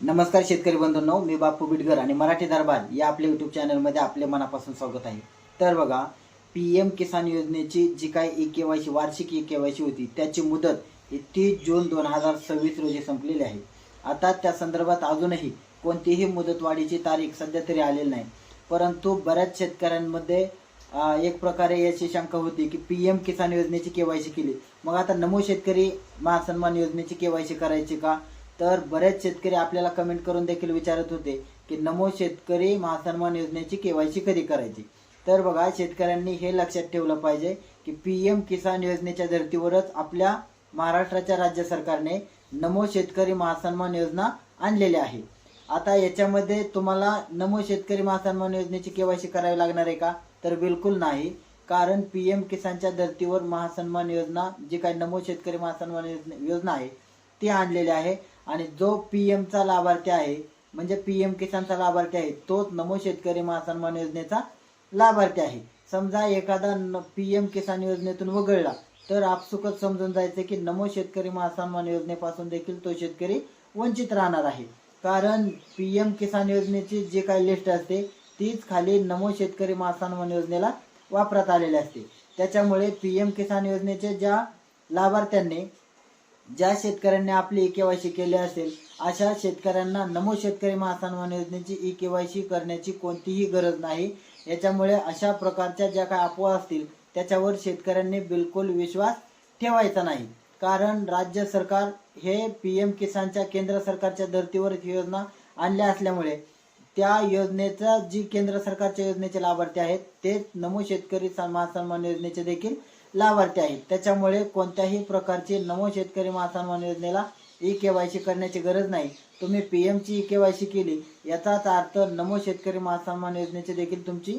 नमस्कार शेतकरी बंधूंनो, मी बापू बिडकर आणि मराठी दरबार या आपल्या यूट्यूब चॅनलमध्ये आपले मनापासून स्वागत आहे। तर बघा, पीएम किसान योजनेची जी काही केवायसी वार्षिक केवायसी होती त्याची मुदत 30 जून 2026 रोजी संपलेली आहे। आता त्या संदर्भात अजूनही कोणतीही मुदतवाढीची तारीख सध्या तरी आलेली नाही, परंतु बऱ्याच शेतकऱ्यांमध्ये एक प्रकारे याची शंका होती की पीएम किसान योजनेची केवायसी केली, मग आता नमो शेतकरी महासन्मान योजनेची केवायसी करायची का? तर बरेच शेतकरी आपल्याला कमेंट करून देखील विचारत होते की नमो शेतकरी महासन्मान योजनेची केवायसी कधी करायची। तर बघा, शेतकऱ्यांनी हे लक्षात ठेवलं पाहिजे की पीएम किसान योजनेच्या धर्तीवरच आपल्या महाराष्ट्राच्या राज्य सरकारने नमो शेतकरी महासन्मान योजना आणलेली आहे। आता याच्यामध्ये तुम्हाला नमो शेतकरी महासन्मान योजनेची केवायसी करावी लागणार आहे का? तर बिलकुल नाही, कारण पीएम किसानच्या धर्तीवर महासन्मान योजना जी काही नमो शेतकरी महासन्मान योजना आहे ती आणलेली आहे आणि जो पीएमचा लाभार्थी आहे म्हणजे पीएम किसानचा लाभार्थी आहे तोच नमो शेतकरी महासन्मान योजनेचा लाभार्थी आहे। समजा एखादा पीएम किसान योजनेतून वगळला तर आपसुकच समजून जायचं की नमो शेतकरी महासन्मान योजनेपासून देखील तो शेतकरी वंचित राहणार आहे, कारण पीएम किसान योजनेची जी काही लिस्ट असते तीच खाली नमो शेतकरी महासन्मान योजनेला वापरात आलेली असते। त्याच्यामुळे पीएम किसान योजनेचे ज्या लाभार्थ्यांनी ज्या शेतकऱ्यांनी आपली केवायसी केली असेल अशा शेतकऱ्यांना नमो शेतकरी महासन्मान योजनेची केवायसी करण्याची कोणतीही गरज नाही। याच्यामुळे अशा प्रकारच्या ज्या काही अफवा असतील त्याच्यावर शेतकऱ्यांनी बिलकुल विश्वास ठेवायचा नाही, कारण राज्य सरकार हे पीएम किसानच्या केंद्र सरकारच्या धर्तीवर योजना आणल्या असल्यामुळे त्या योजनेचा जी केंद्र सरकारच्या योजनेचे लाभार्थी आहेत तेच नमो शेतकरी महासन्मान योजनेचे देखील लाभार्थी आहेत। त्याच्यामुळे कोणत्याही प्रकारची नमो शेतकरी महासन्मान योजनेला केवायसी करण्याची गरज नाही। तुम्ही पीएमची केवायसी केली याचाच अर्थ नमो शेतकरी महासन्मान योजनेची देखील तुमची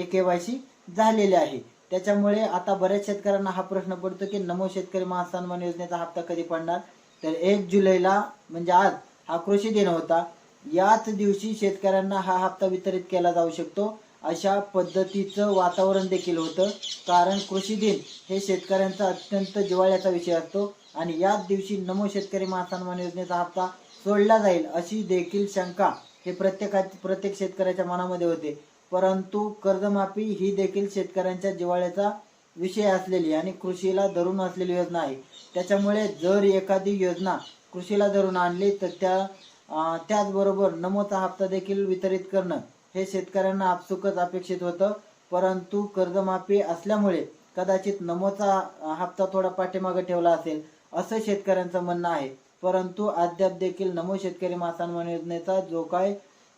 केवायसी झालेली आहे। त्याच्यामुळे आता बऱ्याच शेतकऱ्यांना हा प्रश्न पडतो की नमो शेतकरी महासन्मान योजनेचा हप्ता कधी पडणार? तर 1 जुलैला म्हणजे आज हा कृषी दिन होता, याच दिवशी शेतकऱ्यांना हा हप्ता वितरित केला जाऊ शकतो अशा पद्धतीचं वातावरण देखील होतं, कारण कृषी दिन हे शेतकऱ्यांचा अत्यंत जिव्हाळ्याचा विषय असतो आणि याच दिवशी नमो शेतकरी महासन्मान योजनेचा हप्ता सोडला जाईल अशी देखील शंका हे प्रत्येक शेतकऱ्याच्या मनामध्ये होते। परंतु कर्जमाफी ही देखील शेतकऱ्यांच्या जिव्हाळ्याचा विषय असलेली आणि कृषीला धरून असलेली योजना आहे। त्याच्यामुळे जर एखादी योजना कृषीला धरून आणली तर त्याचबरोबर नमोचा हप्ता देखील वितरित करणं हे शेतकऱ्यांना आपसुकच अपेक्षित होतं, परंतु कर्जमाफी असल्यामुळे कदाचित नमोचा हप्ता थोडा पाठीमागे ठेवला असेल असं शेतकऱ्यांचं म्हणणं आहे। परंतु अद्याप देखील नमो शेतकरी महासन्मान योजनेचा जो काय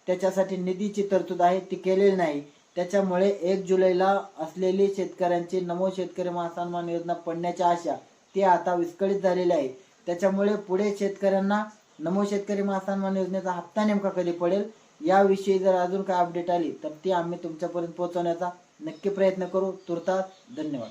त्याच्यासाठी निधीची तरतूद आहे ती केलेली नाही। त्याच्यामुळे 1 जुलैला असलेली शेतकऱ्यांची नमो शेतकरी महासन्मान योजना पडण्याची आशा ती आता विस्कळीत झालेली आहे। त्याच्यामुळे पुढे शेतकऱ्यांना नमो शेतकरी महासन्मान योजनेचा हप्ता नेमका कधी पडेल याविषयी जर अजून काय अपडेट आली तर ती आम्ही तुमच्यापर्यंत पोहोचवण्याचा नक्की प्रयत्न करू। तुर्तास धन्यवाद।